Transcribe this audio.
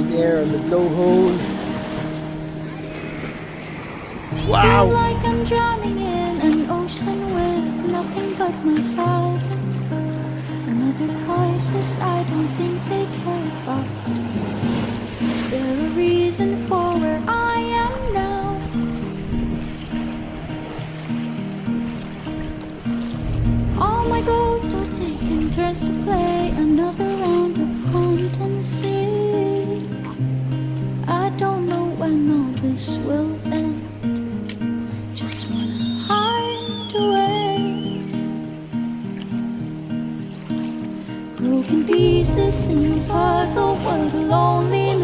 there on the blowhole. Wow! Feel like I'm drowning in an ocean with nothing but my silence. Another crisis I don't think they care about. Is there a reason for where I am now? All my ghosts are taking turns to play another